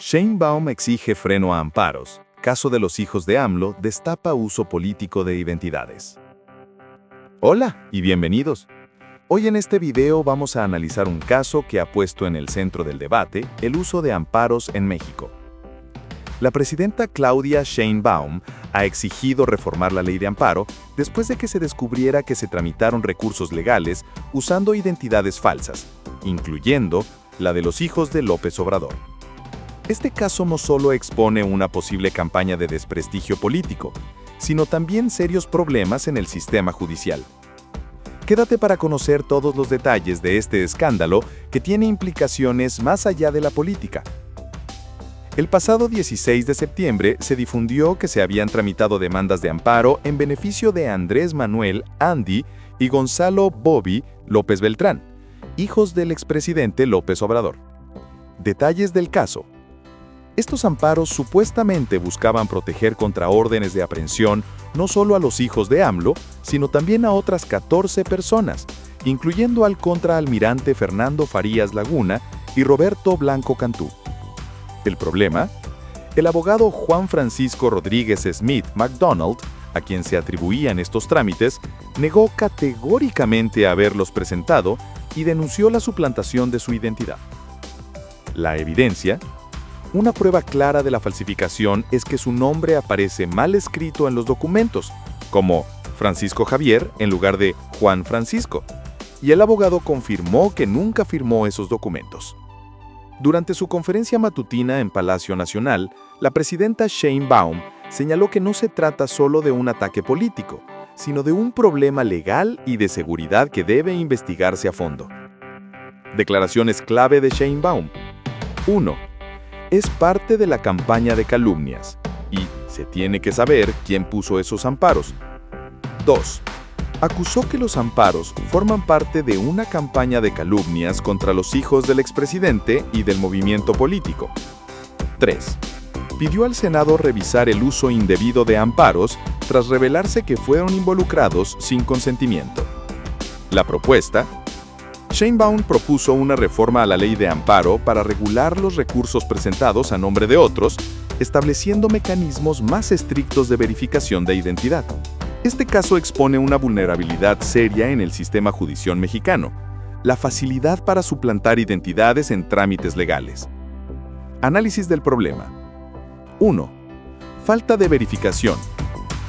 Sheinbaum exige freno a amparos. Caso de los hijos de AMLO destapa uso político de identidades. Hola y bienvenidos. Hoy en este video vamos a analizar un caso que ha puesto en el centro del debate el uso de amparos en México. La presidenta Claudia Sheinbaum ha exigido reformar la ley de amparo después de que se descubriera que se tramitaron recursos legales usando identidades falsas, incluyendo la de los hijos de López Obrador. Este caso no solo expone una posible campaña de desprestigio político, sino también serios problemas en el sistema judicial. Quédate para conocer todos los detalles de este escándalo que tiene implicaciones más allá de la política. El pasado 16 de septiembre se difundió que se habían tramitado demandas de amparo en beneficio de Andrés Manuel Andy y Gonzalo Bobby López Beltrán, hijos del expresidente López Obrador. Detalles del caso. Estos amparos supuestamente buscaban proteger contra órdenes de aprehensión no solo a los hijos de AMLO, sino también a otras 14 personas, incluyendo al contraalmirante Fernando Farías Laguna y Roberto Blanco Cantú. ¿El problema? El abogado Juan Francisco Rodríguez Smith McDonald, a quien se atribuían estos trámites, negó categóricamente haberlos presentado y denunció la suplantación de su identidad. La evidencia. Una prueba clara de la falsificación es que su nombre aparece mal escrito en los documentos, como Francisco Javier en lugar de Juan Francisco, y el abogado confirmó que nunca firmó esos documentos. Durante su conferencia matutina en Palacio Nacional, la presidenta Sheinbaum señaló que no se trata solo de un ataque político, sino de un problema legal y de seguridad que debe investigarse a fondo. Declaraciones clave de Sheinbaum. 1. Es parte de la campaña de calumnias, y se tiene que saber quién puso esos amparos. 2. Acusó que los amparos forman parte de una campaña de calumnias contra los hijos del expresidente y del movimiento político. 3. Pidió al Senado revisar el uso indebido de amparos tras revelarse que fueron involucrados sin consentimiento. La propuesta. Sheinbaum propuso una reforma a la ley de amparo para regular los recursos presentados a nombre de otros, estableciendo mecanismos más estrictos de verificación de identidad. Este caso expone una vulnerabilidad seria en el sistema judicial mexicano, la facilidad para suplantar identidades en trámites legales. Análisis del problema. 1. Falta de verificación.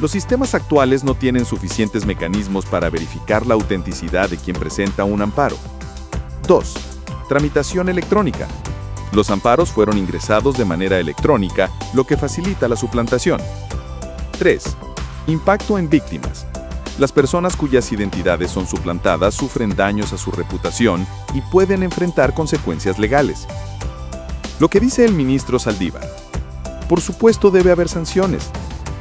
Los sistemas actuales no tienen suficientes mecanismos para verificar la autenticidad de quien presenta un amparo. 2. Tramitación electrónica. Los amparos fueron ingresados de manera electrónica, lo que facilita la suplantación. 3. Impacto en víctimas. Las personas cuyas identidades son suplantadas sufren daños a su reputación y pueden enfrentar consecuencias legales. Lo que dice el ministro Saldívar. Por supuesto debe haber sanciones.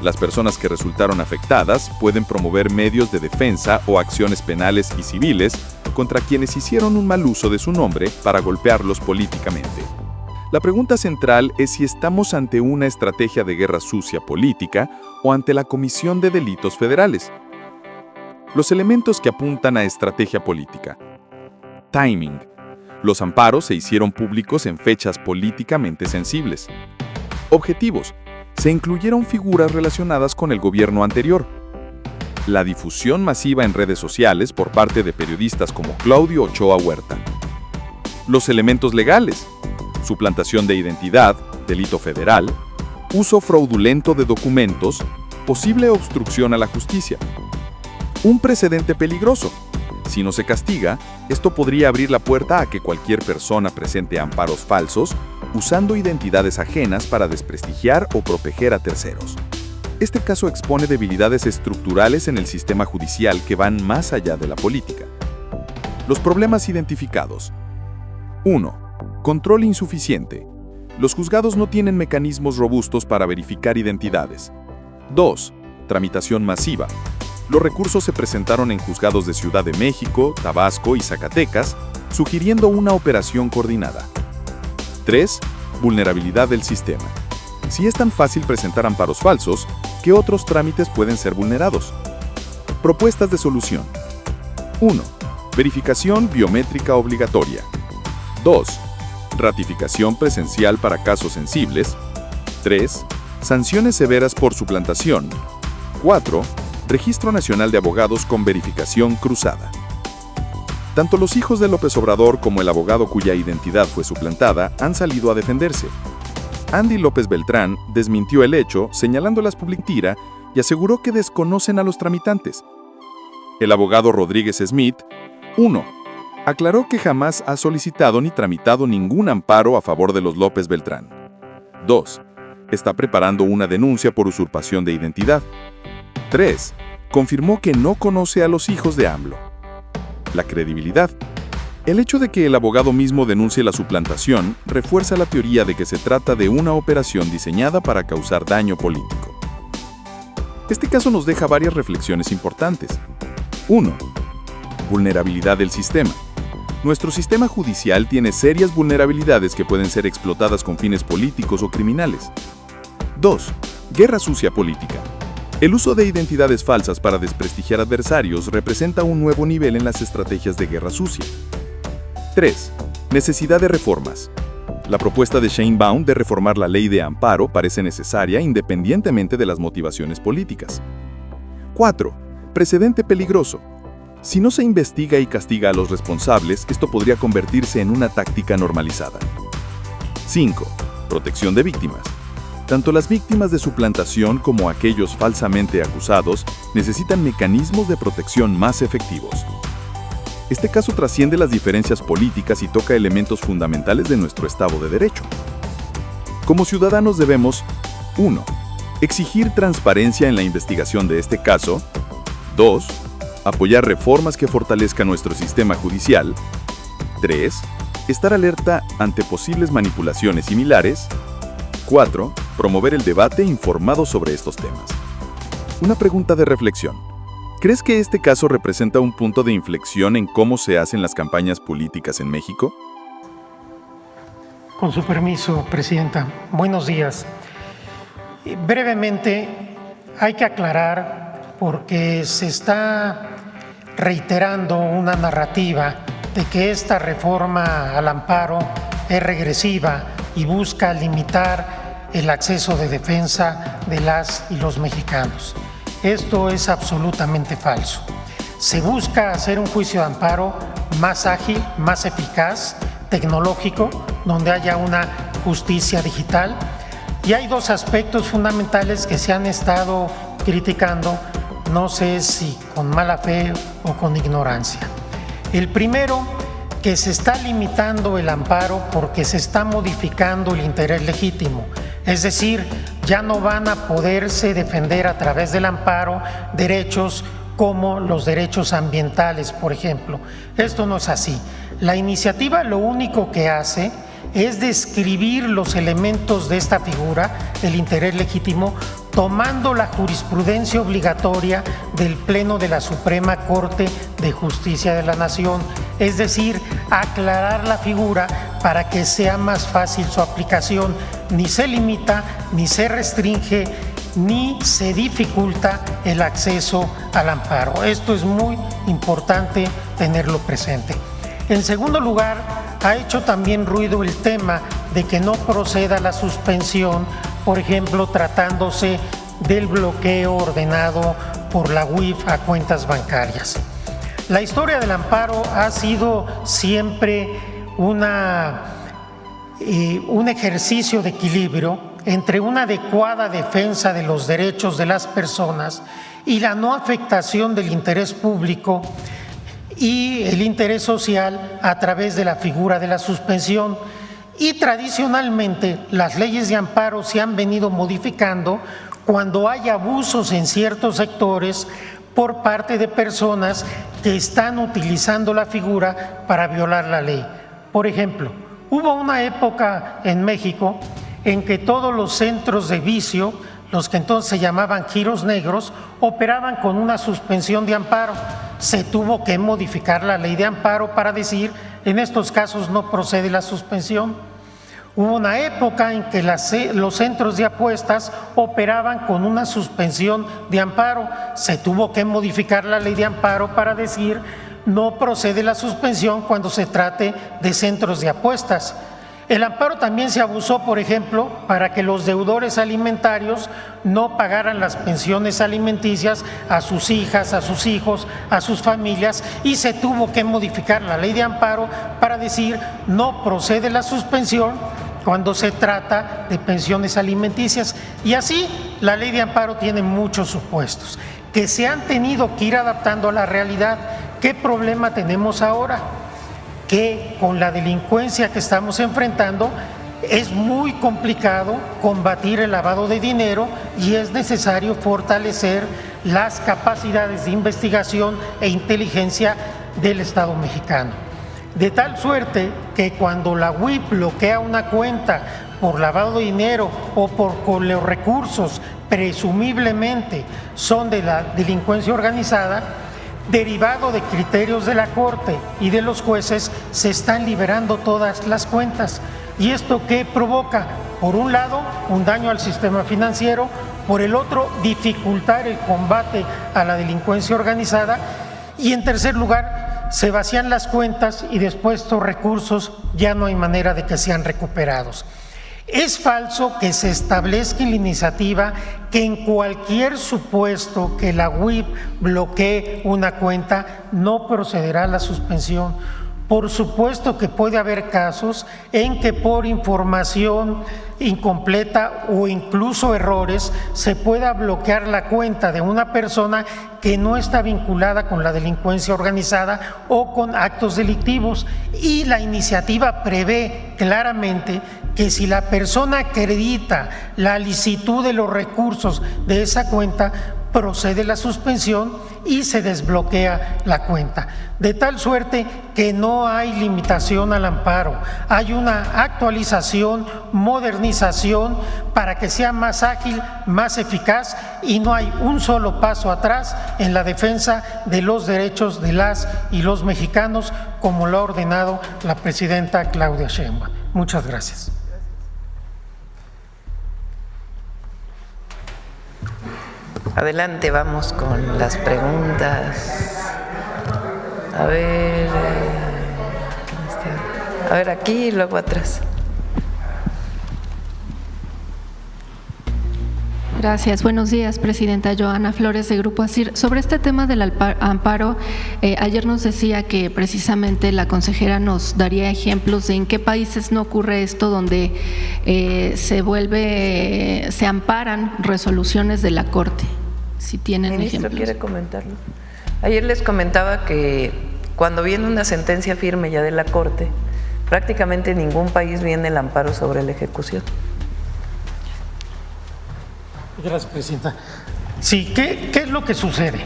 Las personas que resultaron afectadas pueden promover medios de defensa o acciones penales y civiles contra quienes hicieron un mal uso de su nombre para golpearlos políticamente. La pregunta central es si estamos ante una estrategia de guerra sucia política o ante la Comisión de Delitos Federales. Los elementos que apuntan a estrategia política. Timing. Los amparos se hicieron públicos en fechas políticamente sensibles. Objetivos. Se incluyeron figuras relacionadas con el gobierno anterior. La difusión masiva en redes sociales por parte de periodistas como Claudio Ochoa Huerta. Los elementos legales. Suplantación de identidad, delito federal, uso fraudulento de documentos, posible obstrucción a la justicia. Un precedente peligroso. Si no se castiga, esto podría abrir la puerta a que cualquier persona presente amparos falsos, usando identidades ajenas para desprestigiar o proteger a terceros. Este caso expone debilidades estructurales en el sistema judicial que van más allá de la política. Los problemas identificados. 1. Control insuficiente. Los juzgados no tienen mecanismos robustos para verificar identidades. 2. Tramitación masiva. Los recursos se presentaron en juzgados de Ciudad de México, Tabasco y Zacatecas, sugiriendo una operación coordinada. 3. Vulnerabilidad del sistema. Si es tan fácil presentar amparos falsos, ¿qué otros trámites pueden ser vulnerados? Propuestas de solución. 1. Verificación biométrica obligatoria. 2. Ratificación presencial para casos sensibles. 3. Sanciones severas por suplantación. 4. Registro Nacional de Abogados con verificación cruzada. Tanto los hijos de López Obrador como el abogado cuya identidad fue suplantada han salido a defenderse. Andy López Beltrán desmintió el hecho, señalando las publicitira y aseguró que desconocen a los tramitantes. El abogado Rodríguez Smith, 1. Aclaró que jamás ha solicitado ni tramitado ningún amparo a favor de los López Beltrán. 2. Está preparando una denuncia por usurpación de identidad. 3. Confirmó que no conoce a los hijos de AMLO. La credibilidad. El hecho de que el abogado mismo denuncie la suplantación refuerza la teoría de que se trata de una operación diseñada para causar daño político. Este caso nos deja varias reflexiones importantes. 1. Vulnerabilidad del sistema. Nuestro sistema judicial tiene serias vulnerabilidades que pueden ser explotadas con fines políticos o criminales. 2. Guerra sucia política. El uso de identidades falsas para desprestigiar adversarios representa un nuevo nivel en las estrategias de guerra sucia. 3. Necesidad de reformas. La propuesta de Sheinbaum de reformar la ley de amparo parece necesaria independientemente de las motivaciones políticas. 4. Precedente peligroso. Si no se investiga y castiga a los responsables, esto podría convertirse en una táctica normalizada. 5. Protección de víctimas. Tanto las víctimas de suplantación como aquellos falsamente acusados necesitan mecanismos de protección más efectivos. Este caso trasciende las diferencias políticas y toca elementos fundamentales de nuestro Estado de Derecho. Como ciudadanos debemos 1. Exigir transparencia en la investigación de este caso. 2. Apoyar reformas que fortalezcan nuestro sistema judicial. 3. Estar alerta ante posibles manipulaciones similares. 4. Promover el debate informado sobre estos temas. Una pregunta de reflexión. ¿Crees que este caso representa un punto de inflexión en cómo se hacen las campañas políticas en México? Con su permiso, Presidenta. Buenos días. Brevemente, hay que aclarar, porque se está reiterando una narrativa de que esta reforma al amparo es regresiva y busca limitar el acceso de defensa de las y los mexicanos. Esto es absolutamente falso. Se busca hacer un juicio de amparo más ágil, más eficaz, tecnológico, donde haya una justicia digital. Y hay dos aspectos fundamentales que se han estado criticando, no sé si con mala fe o con ignorancia. El primero, que se está limitando el amparo porque se está modificando el interés legítimo. Es decir, ya no van a poderse defender a través del amparo derechos como los derechos ambientales, por ejemplo. Esto no es así. La iniciativa lo único que hace es describir los elementos de esta figura, el interés legítimo, tomando la jurisprudencia obligatoria del Pleno de la Suprema Corte de Justicia de la Nación, es decir, aclarar la figura para que sea más fácil su aplicación. Ni se limita, ni se restringe, ni se dificulta el acceso al amparo. Esto es muy importante tenerlo presente. En segundo lugar, ha hecho también ruido el tema de que no proceda la suspensión, por ejemplo, tratándose del bloqueo ordenado por la UIF a cuentas bancarias. La historia del amparo ha sido siempre un ejercicio de equilibrio entre una adecuada defensa de los derechos de las personas y la no afectación del interés público y el interés social a través de la figura de la suspensión. Y tradicionalmente las leyes de amparo se han venido modificando cuando hay abusos en ciertos sectores por parte de personas que están utilizando la figura para violar la ley. Por ejemplo, hubo una época en México en que todos los centros de vicio, los que entonces se llamaban giros negros, operaban con una suspensión de amparo. Se tuvo que modificar la ley de amparo para decir, en estos casos no procede la suspensión. Hubo una época en que los centros de apuestas operaban con una suspensión de amparo. Se tuvo que modificar la ley de amparo para decir, no procede la suspensión cuando se trate de centros de apuestas. El amparo también se abusó, por ejemplo, para que los deudores alimentarios no pagaran las pensiones alimenticias a sus hijas, a sus hijos, a sus familias, y se tuvo que modificar la ley de amparo para decir no procede la suspensión cuando se trata de pensiones alimenticias. Y así la ley de amparo tiene muchos supuestos que se han tenido que ir adaptando a la realidad. ¿Qué problema tenemos ahora? Que con la delincuencia que estamos enfrentando es muy complicado combatir el lavado de dinero y es necesario fortalecer las capacidades de investigación e inteligencia del Estado mexicano. De tal suerte que cuando la UIP bloquea una cuenta por lavado de dinero o por los recursos presumiblemente son de la delincuencia organizada, derivado de criterios de la Corte y de los jueces, se están liberando todas las cuentas. ¿Y esto qué provoca? Por un lado, un daño al sistema financiero, por el otro, dificultar el combate a la delincuencia organizada, y en tercer lugar, se vacían las cuentas y después estos recursos ya no hay manera de que sean recuperados. Es falso que se establezca en la iniciativa que en cualquier supuesto que la UIP bloquee una cuenta no procederá a la suspensión. Por supuesto que puede haber casos en que por información incompleta o incluso errores se pueda bloquear la cuenta de una persona que no está vinculada con la delincuencia organizada o con actos delictivos, y la iniciativa prevé claramente que si la persona acredita la licitud de los recursos de esa cuenta, procede la suspensión y se desbloquea la cuenta. De tal suerte que no hay limitación al amparo, hay una actualización, modernización para que sea más ágil, más eficaz, y no hay un solo paso atrás en la defensa de los derechos de las y los mexicanos, como lo ha ordenado la presidenta Claudia Sheinbaum. Muchas gracias. Adelante, vamos con las preguntas. A ver aquí y luego atrás. Gracias. Buenos días, Presidenta. Joana Flores, de Grupo ASIR. Sobre este tema del amparo, ayer nos decía que precisamente la consejera nos daría ejemplos de en qué países no ocurre esto, donde se amparan resoluciones de la Corte. Si tienen Ministro, ejemplos. ¿quiere comentarlo? Ayer les comentaba que cuando viene una sentencia firme ya de la Corte, prácticamente en ningún país viene el amparo sobre la ejecución. Gracias, Presidenta. Sí, ¿qué es lo que sucede?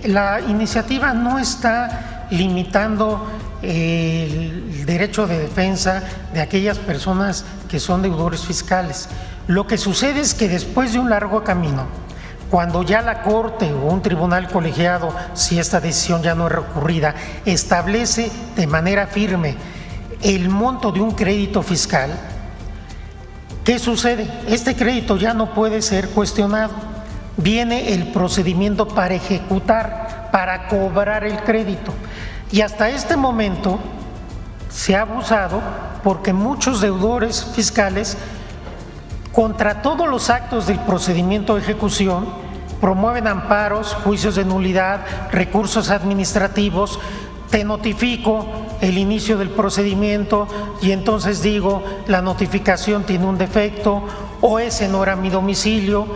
La iniciativa no está limitando el derecho de defensa de aquellas personas que son deudores fiscales. Lo que sucede es que después de un largo camino, cuando ya la Corte o un tribunal colegiado, si esta decisión ya no es recurrida, establece de manera firme el monto de un crédito fiscal, ¿qué sucede? Este crédito ya no puede ser cuestionado. Viene el procedimiento para ejecutar, para cobrar el crédito. Y hasta este momento se ha abusado porque muchos deudores fiscales, contra todos los actos del procedimiento de ejecución, promueven amparos, juicios de nulidad, recursos administrativos. Te notifico el inicio del procedimiento y entonces digo la notificación tiene un defecto o ese no era mi domicilio,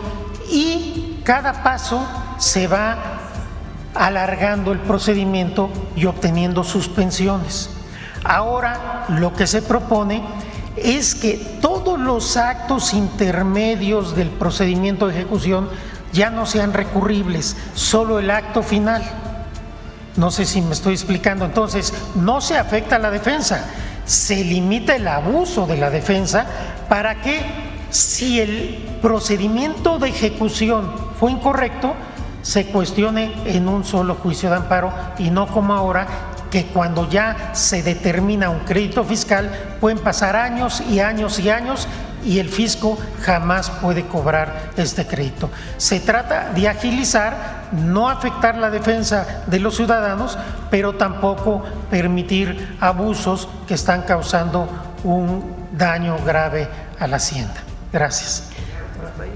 y cada paso se va alargando el procedimiento y obteniendo suspensiones. Ahora lo que se propone es que todos los actos intermedios del procedimiento de ejecución ya no sean recurribles, solo el acto final. No sé si me estoy explicando. Entonces, no se afecta a la defensa, se limita el abuso de la defensa para que, si el procedimiento de ejecución fue incorrecto, se cuestione en un solo juicio de amparo, y no como ahora, que cuando ya se determina un crédito fiscal pueden pasar años y años y años y el fisco jamás puede cobrar este crédito. Se trata de agilizar, no afectar la defensa de los ciudadanos, pero tampoco permitir abusos que están causando un daño grave a la hacienda. Gracias.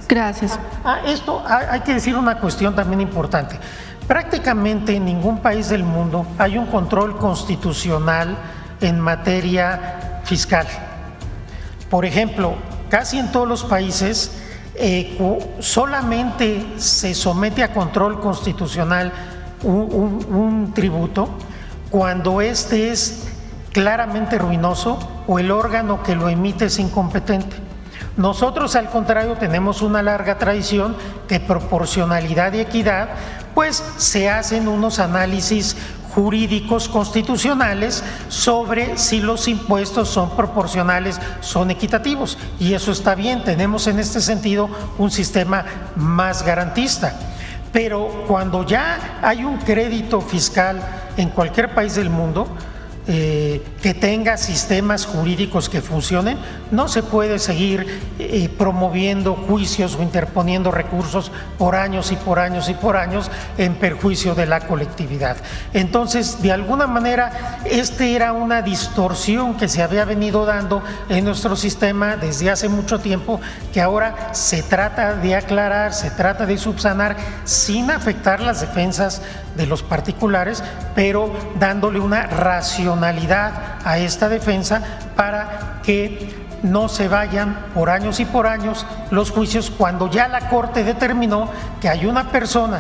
Gracias. Esto hay que decir una cuestión también importante. Prácticamente en ningún país del mundo hay un control constitucional en materia fiscal. Por ejemplo, casi en todos los países solamente se somete a control constitucional un tributo cuando este es claramente ruinoso o el órgano que lo emite es incompetente. Nosotros, al contrario, tenemos una larga tradición de proporcionalidad y equidad, pues se hacen unos análisis jurídicos constitucionales sobre si los impuestos son proporcionales, son equitativos, y eso está bien. Tenemos en este sentido un sistema más garantista. Pero cuando ya hay un crédito fiscal en cualquier país del mundo que tenga sistemas jurídicos que funcionen, no se puede seguir promoviendo juicios o interponiendo recursos por años y por años y por años en perjuicio de la colectividad. Entonces, de alguna manera, era una distorsión que se había venido dando en nuestro sistema desde hace mucho tiempo, que ahora se trata de aclarar, se trata de subsanar sin afectar las defensas de los particulares, pero dándole una racionalidad a esta defensa para que no se vayan por años y por años los juicios cuando ya la Corte determinó que hay una persona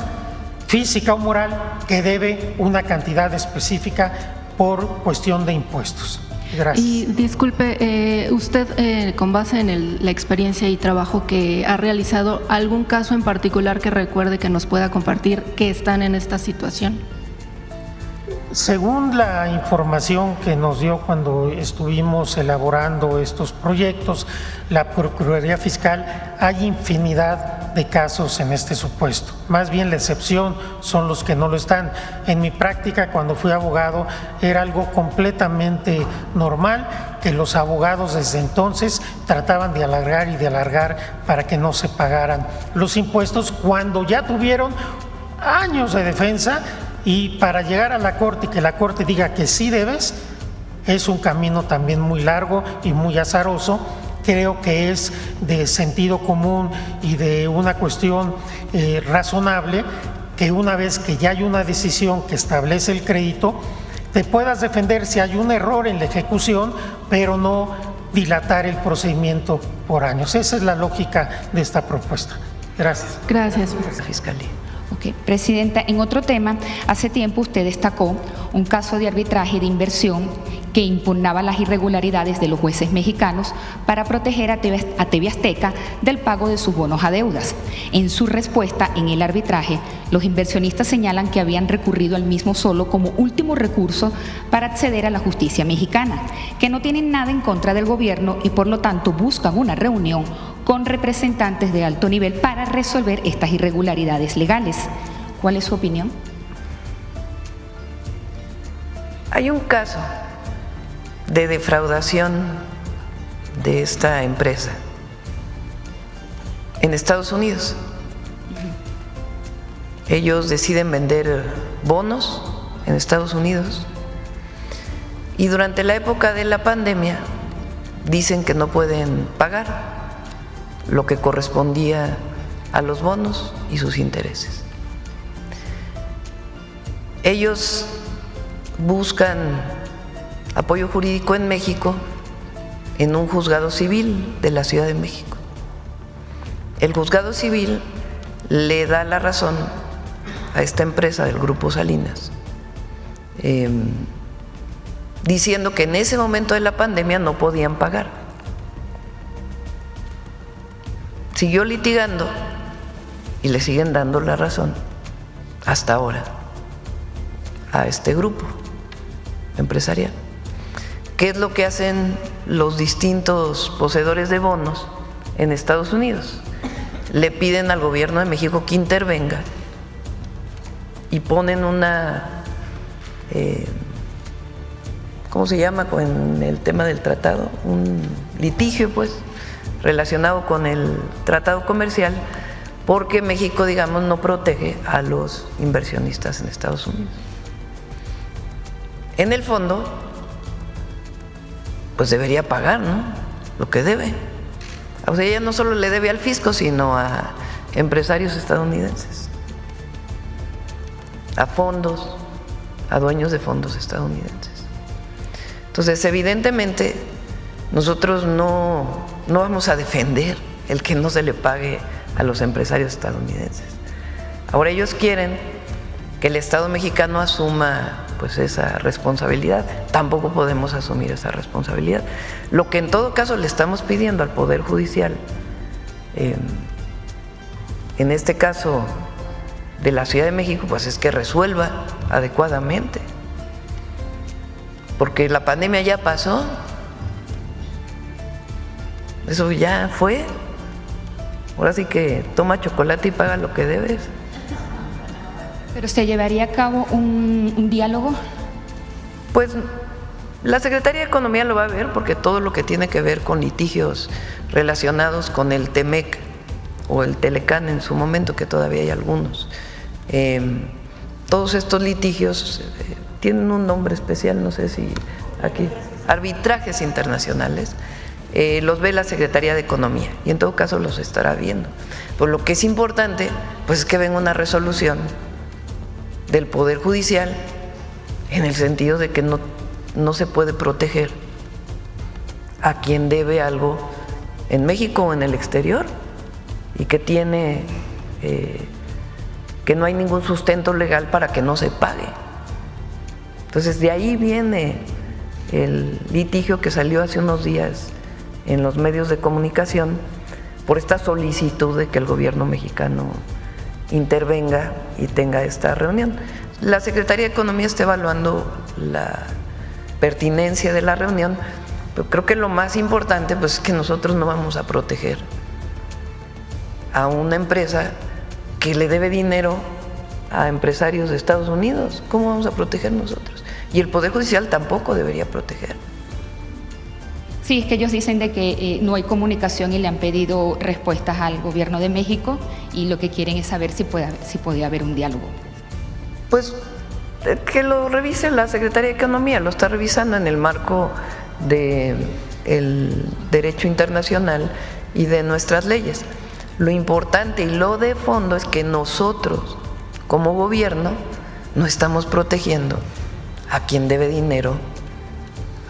física o moral que debe una cantidad específica por cuestión de impuestos. Gracias. Y disculpe, usted con base en la experiencia y trabajo que ha realizado, ¿algún caso en particular que recuerde que nos pueda compartir que están en esta situación? Según la información que nos dio cuando estuvimos elaborando estos proyectos, la Procuraduría Fiscal, hay infinidad de casos en este supuesto. Más bien la excepción son los que no lo están. En mi práctica, cuando fui abogado, era algo completamente normal que los abogados desde entonces trataban de alargar y de alargar para que no se pagaran los impuestos cuando ya tuvieron años de defensa. Y para llegar a la Corte y que la Corte diga que sí debes, es un camino también muy largo y muy azaroso. Creo que es de sentido común y de una cuestión razonable que una vez que ya hay una decisión que establece el crédito, te puedas defender si hay un error en la ejecución, pero no dilatar el procedimiento por años. Esa es la lógica de esta propuesta. Gracias. Gracias. Fiscalía. Ok, Presidenta, en otro tema, hace tiempo usted destacó un caso de arbitraje de inversión que impugnaba las irregularidades de los jueces mexicanos para proteger a TV Azteca del pago de sus bonos a deudas. En su respuesta en el arbitraje, los inversionistas señalan que habían recurrido al mismo solo como último recurso para acceder a la justicia mexicana, que no tienen nada en contra del gobierno y por lo tanto buscan una reunión con representantes de alto nivel para resolver estas irregularidades legales. ¿Cuál es su opinión? Hay un caso de defraudación de esta empresa en Estados Unidos. Ellos deciden vender bonos en Estados Unidos y durante la época de la pandemia dicen que no pueden pagar lo que correspondía a los bonos y sus intereses. Ellos buscan apoyo jurídico en México en un juzgado civil de la Ciudad de México. El juzgado civil le da la razón a esta empresa del Grupo Salinas, diciendo que en ese momento de la pandemia no podían pagar. Siguió litigando y le siguen dando la razón hasta ahora a este grupo empresarial. ¿Qué es lo que hacen los distintos poseedores de bonos en Estados Unidos? Le piden al gobierno de México que intervenga y ponen una, ¿cómo se llama con el tema del tratado? Un litigio, pues, relacionado con el tratado comercial, porque México, digamos, no protege a los inversionistas en Estados Unidos. En el fondo, pues debería pagar, ¿no?, lo que debe. O sea, ella no solo le debe al fisco, sino a empresarios estadounidenses, a fondos, a dueños de fondos estadounidenses. Entonces, evidentemente, nosotros no vamos a defender el que no se le pague a los empresarios estadounidenses. Ahora ellos quieren que el Estado mexicano asuma pues esa responsabilidad. Tampoco podemos asumir esa responsabilidad. Lo que en todo caso le estamos pidiendo al Poder Judicial, en este caso de la Ciudad de México, pues es que resuelva adecuadamente, porque la pandemia ya pasó, eso ya fue. Ahora sí que toma chocolate y paga lo que debes. ¿Pero se llevaría a cabo un diálogo? Pues la Secretaría de Economía lo va a ver, porque todo lo que tiene que ver con litigios relacionados con el TEMEC o el Telecán en su momento, que todavía hay algunos, todos estos litigios tienen un nombre especial, no sé si aquí, arbitrajes internacionales, los ve la Secretaría de Economía y en todo caso los estará viendo. Por lo que es importante, pues es que venga una resolución del Poder Judicial en el sentido de que no se puede proteger a quien debe algo en México o en el exterior y que tiene que no hay ningún sustento legal para que no se pague. Entonces de ahí viene el litigio que salió hace unos días en los medios de comunicación por esta solicitud de que el gobierno mexicano intervenga y tenga esta reunión. La Secretaría de Economía está evaluando la pertinencia de la reunión, pero creo que lo más importante pues es que nosotros no vamos a proteger a una empresa que le debe dinero a empresarios de Estados Unidos. ¿Cómo vamos a proteger nosotros? Y el Poder Judicial tampoco debería proteger. Sí, es que ellos dicen de que no hay comunicación y le han pedido respuestas al gobierno de México y lo que quieren es saber si puede haber un diálogo. Pues que lo revise la Secretaría de Economía, lo está revisando en el marco del derecho internacional y de nuestras leyes. Lo importante y lo de fondo es que nosotros, como gobierno, no estamos protegiendo a quien debe dinero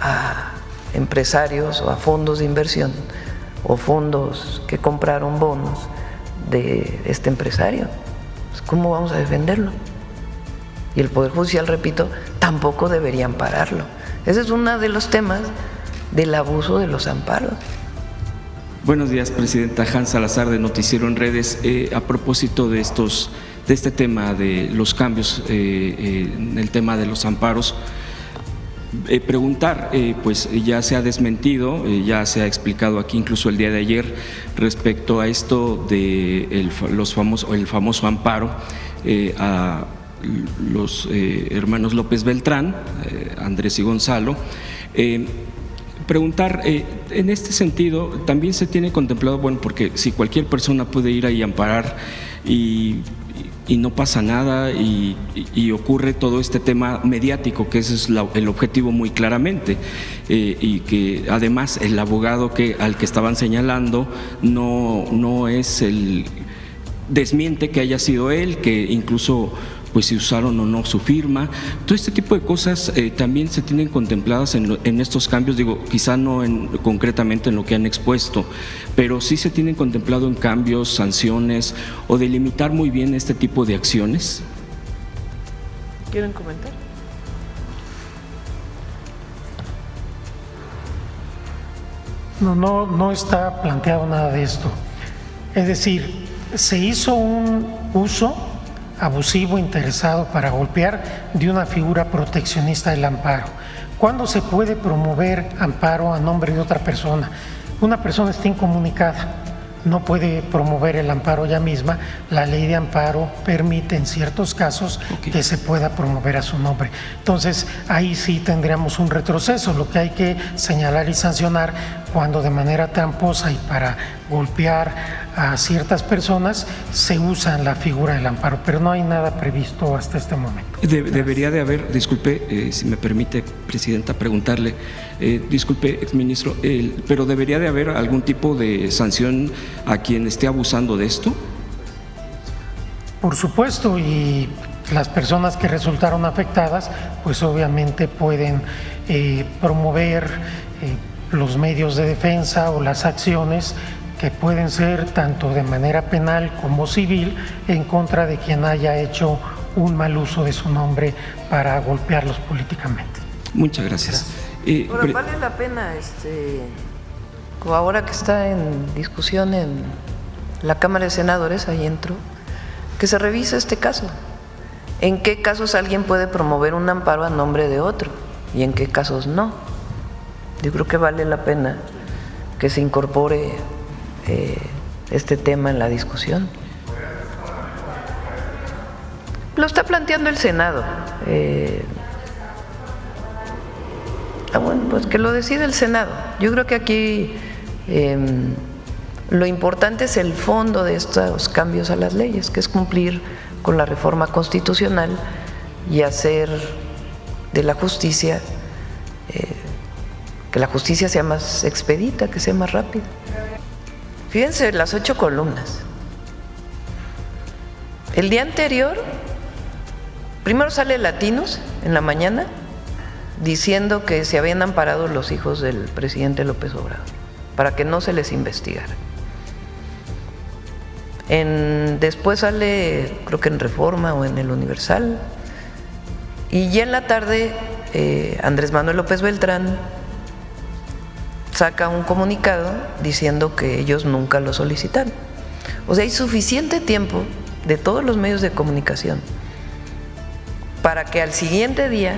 a empresarios o a fondos de inversión o fondos que compraron bonos de este empresario. ¿Cómo vamos a defenderlo? Y el Poder Judicial, repito, tampoco debería ampararlo. Ese es uno de los temas del abuso de los amparos. Buenos días, Presidenta. Hans Salazar, de Noticiero en Redes. A propósito de este tema de los cambios en el tema de los amparos, preguntar, pues ya se ha desmentido, ya se ha explicado aquí incluso el día de ayer respecto a esto de el famoso amparo a los hermanos López Beltrán, Andrés y Gonzalo. Preguntar, en este sentido, también se tiene contemplado, bueno, porque si cualquier persona puede ir ahí a amparar y no pasa nada y ocurre todo este tema mediático, que ese es el objetivo muy claramente, y que además el abogado al que estaban señalando no es el desmiente que haya sido él, que incluso pues si usaron o no su firma. Todo este tipo de cosas también se tienen contempladas en estos cambios, digo, quizá no concretamente en lo que han expuesto, pero sí se tienen contemplado en cambios, sanciones o delimitar muy bien este tipo de acciones. ¿Quieren comentar? No está planteado nada de esto. Es decir, se hizo un uso abusivo interesado para golpear de una figura proteccionista del amparo. ¿Cuándo se puede promover amparo a nombre de otra persona? Una persona está incomunicada, no puede promover el amparo ella misma. La ley de amparo permite en ciertos casos que se pueda promover a su nombre. Entonces ahí sí tendríamos un retroceso. Lo que hay que señalar y sancionar cuando de manera tramposa y para golpear a ciertas personas se usa la figura del amparo, pero no hay nada previsto hasta este momento. Debería de haber, disculpe, si me permite, Presidenta, preguntarle, disculpe, exministro, pero debería de haber algún tipo de sanción a quien esté abusando de esto. Por supuesto, y las personas que resultaron afectadas, pues obviamente pueden promover los medios de defensa o las acciones que pueden ser tanto de manera penal como civil en contra de quien haya hecho un mal uso de su nombre para golpearlos políticamente. Muchas gracias. Ahora, vale la pena, ahora que está en discusión en la Cámara de Senadores, ahí entro, que se revise este caso. ¿En qué casos alguien puede promover un amparo a nombre de otro y en qué casos no? Yo creo que vale la pena que se incorpore este tema en la discusión. Lo está planteando el Senado. Bueno, pues que lo decide el Senado. Yo creo que aquí lo importante es el fondo de estos cambios a las leyes, que es cumplir con la reforma constitucional y hacer de la justicia, que la justicia sea más expedita, que sea más rápida. Fíjense las 8 columnas. El día anterior, primero sale Latinos en la mañana diciendo que se habían amparado los hijos del presidente López Obrador para que no se les investigara. Después sale, creo que en Reforma o en el Universal, y ya en la tarde Andrés Manuel López Beltrán saca un comunicado diciendo que ellos nunca lo solicitaron. O sea, hay suficiente tiempo de todos los medios de comunicación para que al siguiente día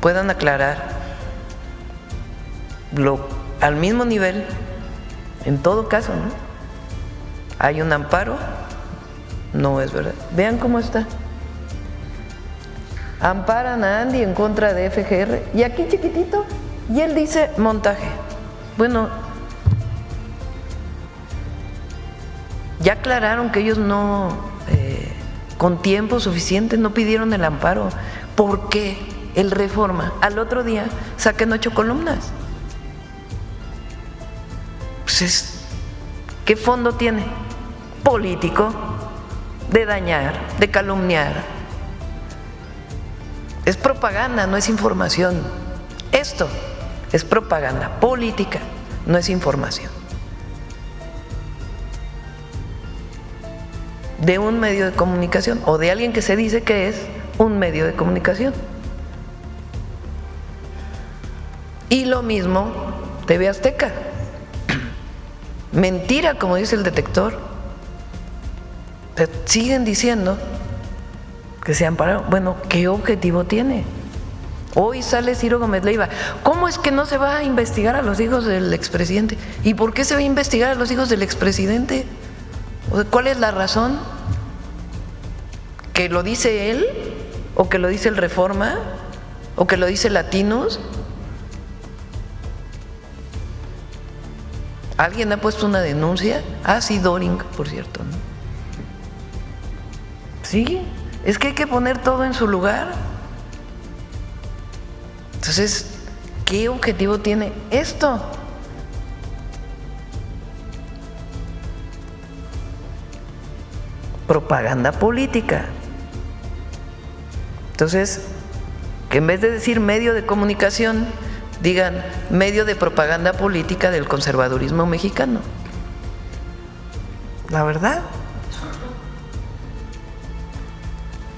puedan aclarar al mismo nivel, en todo caso, ¿no? Hay un amparo, no es verdad. Vean cómo está. Amparan a Andy en contra de FGR y aquí chiquitito, y él dice montaje. Bueno, ya aclararon que ellos no, con tiempo suficiente, no pidieron el amparo. ¿Por qué el Reforma al otro día saquen 8 columnas? Pues ¿qué fondo tiene? Político, de dañar, de calumniar. Es propaganda, no es información. Esto es propaganda política, no es información. De un medio de comunicación o de alguien que se dice que es un medio de comunicación. Y lo mismo TV Azteca. Mentira, como dice el detector. Siguen diciendo que se ampararon. Bueno, ¿qué objetivo tiene? Hoy sale Ciro Gómez Leiva. ¿Cómo es que no se va a investigar a los hijos del expresidente? ¿Y por qué se va a investigar a los hijos del expresidente? ¿Cuál es la razón? ¿Que lo dice él? ¿O que lo dice el Reforma? ¿O que lo dice Latinos? ¿Alguien ha puesto una denuncia? Ah, sí, Doring, por cierto, ¿no? Sí, es que hay que poner todo en su lugar. Entonces, ¿qué objetivo tiene esto? Propaganda política. Entonces, que en vez de decir medio de comunicación, digan medio de propaganda política del conservadurismo mexicano. La verdad.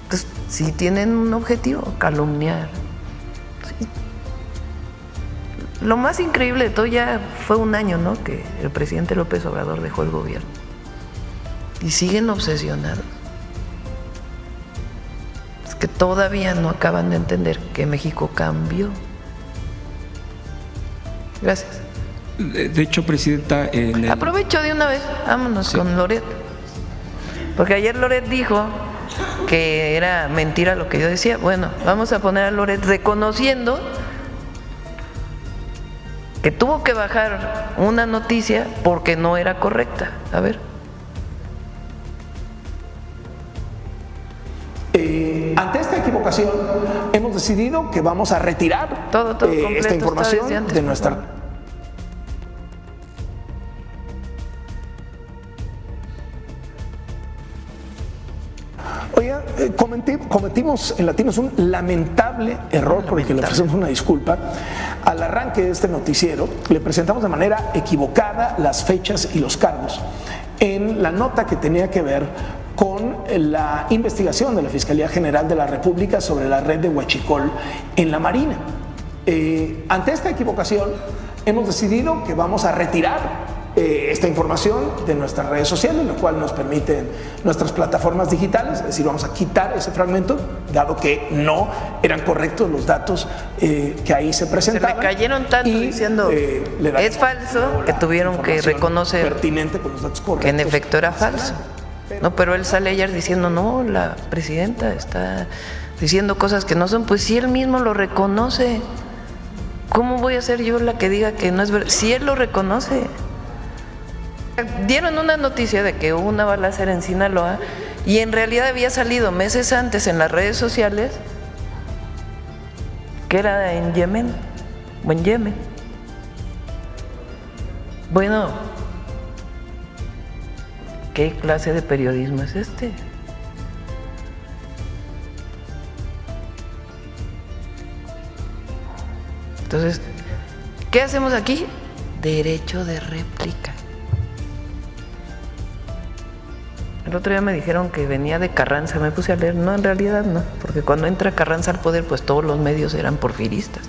Entonces, sí tienen un objetivo, calumniar. Sí. Lo más increíble de todo, ya fue un año, ¿no?, que el presidente López Obrador dejó el gobierno. Y siguen obsesionados. Es que todavía no acaban de entender que México cambió. Gracias. De hecho, Presidenta, aprovecho de una vez, vámonos con Loret. Porque ayer Loret dijo que era mentira lo que yo decía. Bueno, vamos a poner a Loret reconociendo que tuvo que bajar una noticia porque no era correcta. A ver. Ante esta equivocación, hemos decidido que vamos a retirar todo completo, esta información antes, de nuestra... Oiga, cometimos en Latinos un lamentable error por el que le ofrecemos una disculpa. Al arranque de este noticiero, le presentamos de manera equivocada las fechas y los cargos en la nota que tenía que ver con la investigación de la Fiscalía General de la República sobre la red de huachicol en la Marina. Ante esta equivocación, hemos decidido que vamos a retirar esta información de nuestras redes sociales, lo cual nos permiten nuestras plataformas digitales, es decir, vamos a quitar ese fragmento, dado que no eran correctos los datos que ahí se presentaban. Se le cayeron tanto diciendo es falso, que tuvieron que reconocer pertinente con los datos correctos, que en efecto era falso. No, pero él sale ayer diciendo, no, la presidenta está diciendo cosas que no son. Pues si él mismo lo reconoce, ¿cómo voy a ser yo la que diga que no es verdad? Si él lo reconoce. Dieron una noticia de que hubo una balacera en Sinaloa y en realidad había salido meses antes en las redes sociales que era en Yemen o en Yemen. Bueno, ¿qué clase de periodismo es este? Entonces, ¿qué hacemos aquí? Derecho de réplica. El otro día me dijeron que venía de Carranza, me puse a leer. No, en realidad no, porque cuando entra Carranza al poder, pues todos los medios eran porfiristas.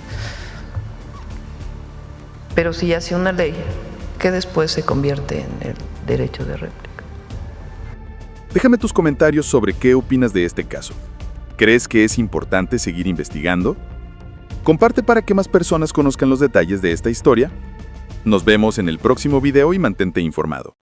Pero sí hace una ley que después se convierte en el derecho de réplica. Déjame tus comentarios sobre qué opinas de este caso. ¿Crees que es importante seguir investigando? Comparte para que más personas conozcan los detalles de esta historia. Nos vemos en el próximo video y mantente informado.